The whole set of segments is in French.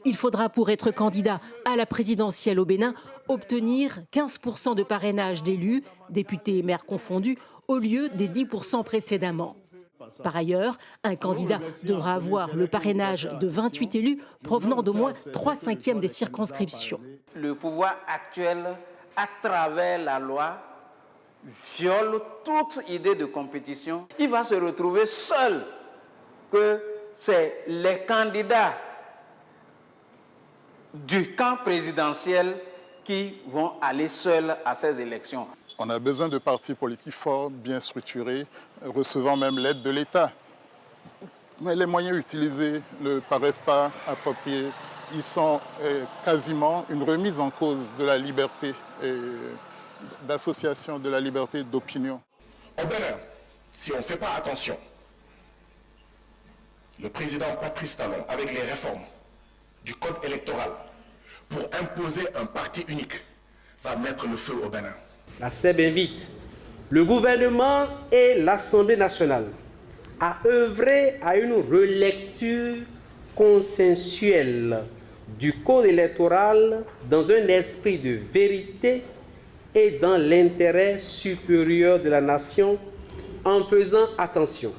Il faudra, pour être candidat à la présidentielle au Bénin, obtenir 15% de parrainage d'élus, députés et maires confondus, au lieu des 10% précédemment. Par ailleurs, un candidat devra avoir le parrainage de 28 élus provenant d'au moins 3/5 des circonscriptions. Le pouvoir actuel, à travers la loi, viole toute idée de compétition. Il va se retrouver seul, que c'est les candidats du camp présidentiel qui vont aller seuls à ces élections. On a besoin de partis politiques forts, bien structurés, recevant même l'aide de l'État. Mais les moyens utilisés ne paraissent pas appropriés. Ils sont quasiment une remise en cause de la liberté d'association, de la liberté d'opinion. Au Bénin, si on ne fait pas attention, le président Patrice Talon, avec les réformes du code électoral, pour imposer un parti unique, va mettre le feu au Bénin. La SEB invite le gouvernement et l'Assemblée nationale à œuvrer à une relecture consensuelle du code électoral dans un esprit de vérité et dans l'intérêt supérieur de la nation, en faisant attention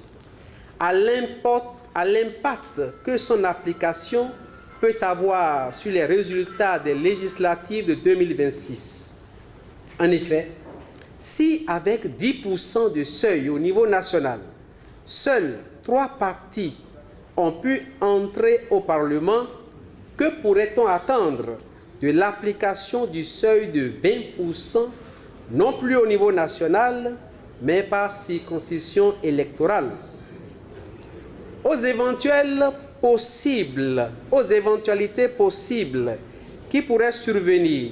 à l'impact que son application peut avoir sur les résultats des législatives de 2026. En effet, si avec 10% de seuil au niveau national, seuls 3 partis ont pu entrer au Parlement, que pourrait-on attendre de l'application du seuil de 20%, non plus au niveau national, mais par circonscription électorale? Aux éventualités possibles qui pourraient survenir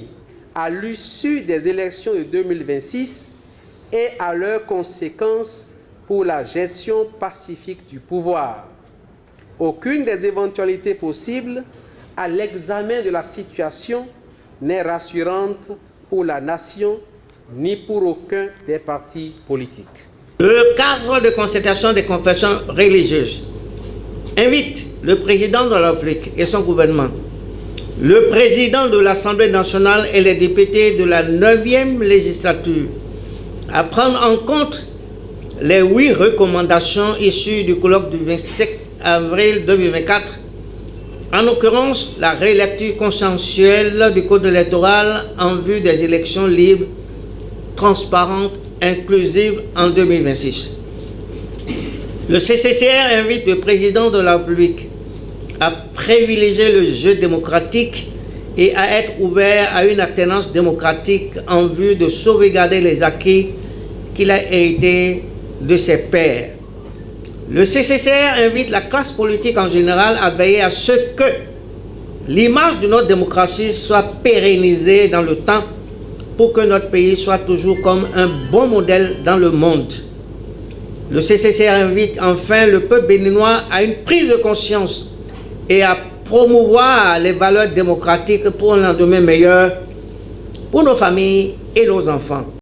à l'issue des élections de 2026 et à leurs conséquences pour la gestion pacifique du pouvoir. Aucune des éventualités possibles à l'examen de la situation n'est rassurante pour la nation ni pour aucun des partis politiques. Le cadre de concertation des confessions religieuses invite le président de la République et son gouvernement, le président de l'Assemblée nationale et les députés de la 9e législature à prendre en compte les 8 recommandations issues du colloque du 27 avril 2024, en l'occurrence la relecture consensuelle du code électoral en vue des élections libres, transparentes, inclusives en 2026. Le CCCR invite le président de la République à privilégier le jeu démocratique et à être ouvert à une alternance démocratique en vue de sauvegarder les acquis qu'il a hérités de ses pairs. Le CCCR invite la classe politique en général à veiller à ce que l'image de notre démocratie soit pérennisée dans le temps pour que notre pays soit toujours comme un bon modèle dans le monde. Le CCCR invite enfin le peuple béninois à une prise de conscience et à promouvoir les valeurs démocratiques pour un lendemain meilleur pour nos familles et nos enfants.